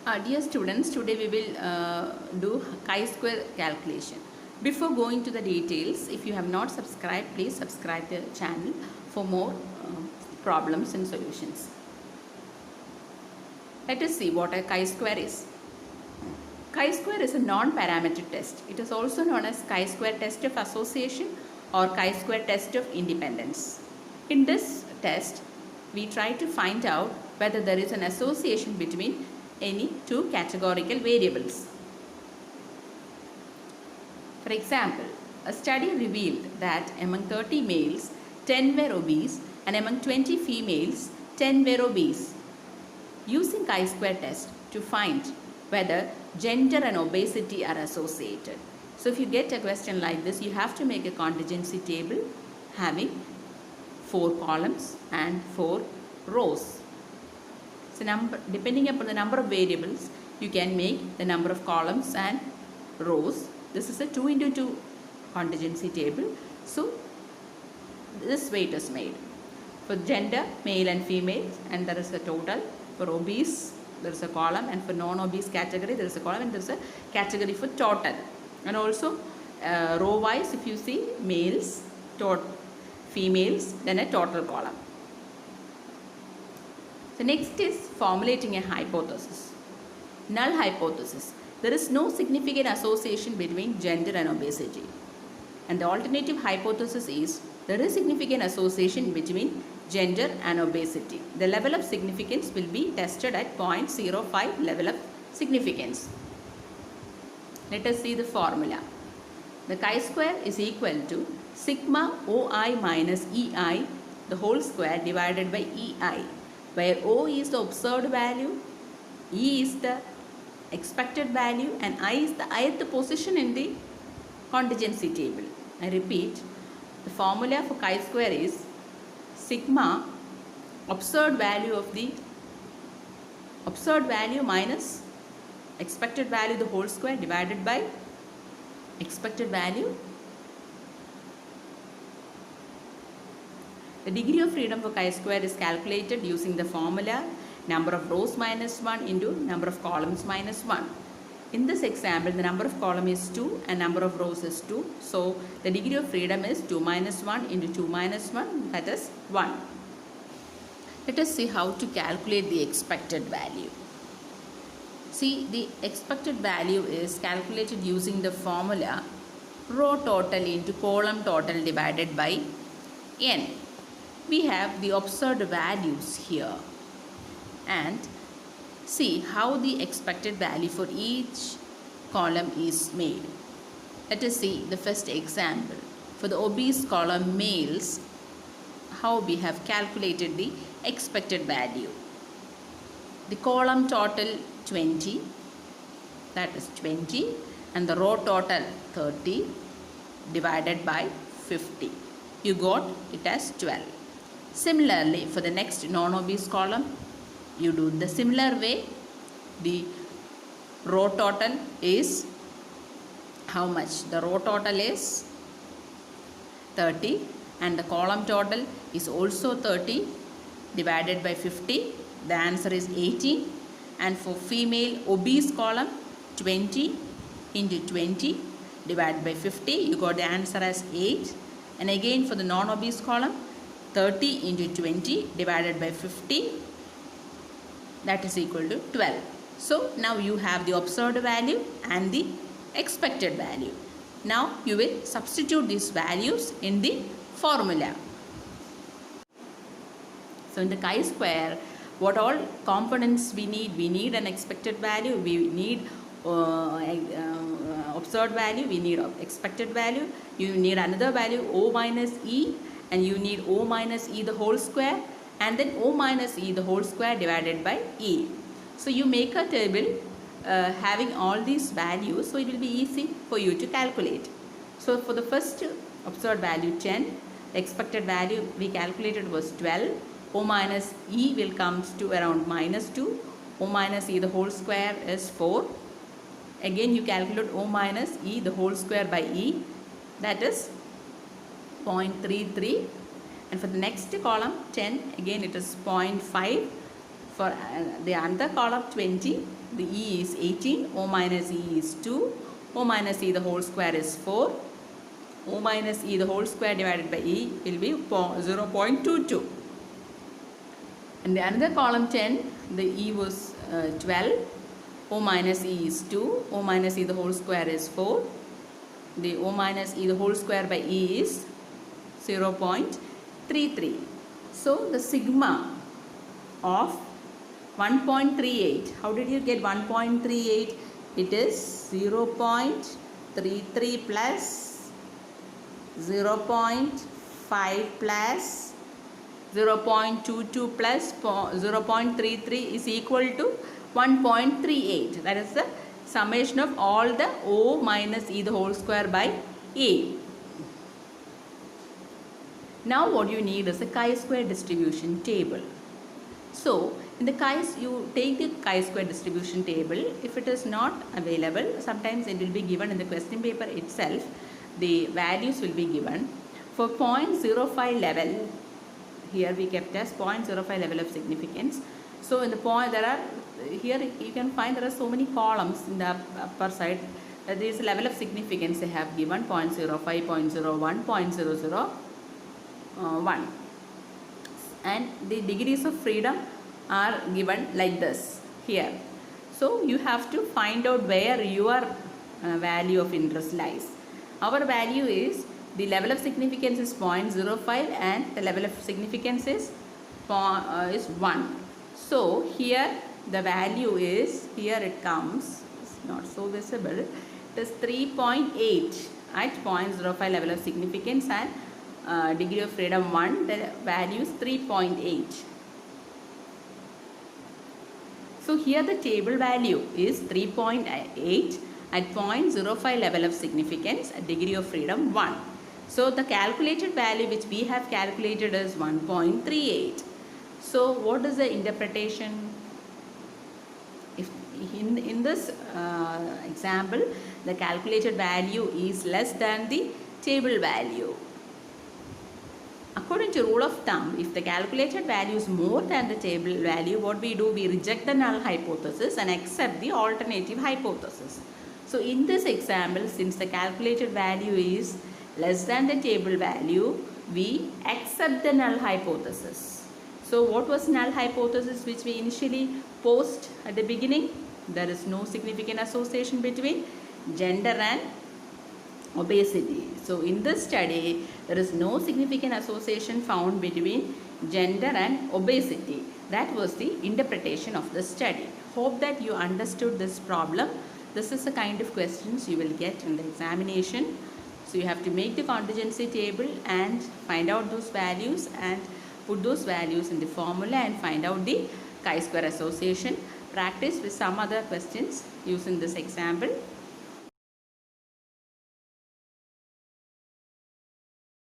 Dear students, today we will do chi-square calculation. Before going to the details, if you have not subscribed, please subscribe the channel for more problems and solutions. Let us see what a chi-square is. Chi-square is a non-parametric test. It is also known as chi-square test of association or chi-square test of independence. In this test, we try to find out whether there is an association between any two categorical variables. For example, a study revealed that among 30 males, 10 were obese, and among 20 females, 10 were obese. Using chi-square test to find whether gender and obesity are associated. So if you get a question like this, you have to make a contingency table having 4 columns and 4 rows. So depending upon the number of variables, you can make the number of columns and rows. This is a 2 into 2 contingency table. So this way it is made. For gender, male and female, and there is a total. For obese, there is a column, and for non-obese category, there is a column, and there is a category for total. And also row wise, if you see males, females, then a total column. So next is formulating a hypothesis. Null hypothesis. There is no significant association between gender and obesity. And the alternative hypothesis is there is significant association between gender and obesity. The level of significance will be tested at 0.05 level of significance. Let us see the formula. The chi-square is equal to sigma OI minus EI the whole square divided by EI, where O is the observed value, E is the expected value, and I is the ith position in the contingency table. I repeat, the formula for chi-square is sigma observed value minus expected value the whole square divided by expected value. The degree of freedom for chi-square is calculated using the formula number of rows minus 1 into number of columns minus 1. In this example, the number of columns is 2 and number of rows is 2. So, the degree of freedom is 2 minus 1 into 2 minus 1, that is 1. Let us see how to calculate the expected value. See, the expected value is calculated using the formula row total into column total divided by n. We have the observed values here, and see how the expected value for each column is made. Let us see the first example. For the obese column males, how we have calculated the expected value. The column total 20, that is 20, and the row total 30 divided by 50. You got it as 12. Similarly, for the next non-obese column, you do the similar way. The row total is how much? The row total is 30 and the column total is also 30 divided by 50. The answer is 18. And for female obese column, 20 into 20 divided by 50. You got the answer as 8. And again for the non-obese column, 30 into 20 divided by 50, that is equal to 12. So now you have the observed value and the expected value. Now you will substitute these values in the formula. So in the chi-square, what all components we need? We need an expected value, we need observed value, we need expected value, you need another value O minus E, and you need O minus E the whole square, and then O minus E the whole square divided by E. So you make a table having all these values, so it will be easy for you to calculate. So for the first observed value 10, the expected value we calculated was 12. O minus E will comes to around minus 2. O minus E the whole square is 4. Again you calculate O minus E the whole square by E, that is 0.33. And for the next column 10, again it is 0.5. For the another column 20, the E is 18, O minus E is 2, O minus E the whole square is 4, O minus E the whole square divided by E will be 0.22. And the another column 10, the E was 12, O minus E is 2, O minus E the whole square is 4, the O minus E the whole square by E is 0.33. So the sigma of 1.38, how did you get 1.38? It is 0.33 plus 0.5 plus 0.22 plus 0.33 is equal to 1.38. That is the summation of all the O minus E the whole square by A. Now what you need is a chi-square distribution table. So in the you take the chi-square distribution table. If it is not available, sometimes it will be given in the question paper itself. The values will be given. For 0.05 level, here we kept as 0.05 level of significance. So in the point here you can find there are so many columns in the upper side. There is a level of significance they have given 0.05, 0.01, 0.001. And the degrees of freedom are given like this here. So you have to find out where your value of interest lies. Our value is, the level of significance is 0.05 and the level of significance is 1. So here the value is, here it comes, it's not so visible, it is 3.8 at 0.05 level of significance and degree of freedom 1, the value is 3.8. So here the table value is 3.8 at 0.05 level of significance, at degree of freedom 1. So the calculated value which we have calculated is 1.38. So what is the interpretation? If in this example, the calculated value is less than the table value. According to rule of thumb, if the calculated value is more than the table value, what we do? We reject the null hypothesis and accept the alternative hypothesis. So in this example, since the calculated value is less than the table value, we accept the null hypothesis. So what was null hypothesis which we initially posed at the beginning? There is no significant association between gender and obesity. So in this study, there is no significant association found between gender and obesity. That was the interpretation of the study. Hope that you understood this problem. This is the kind of questions you will get in the examination. So you have to make the contingency table and find out those values and put those values in the formula and find out the chi-square association. Practice with some other questions using this example.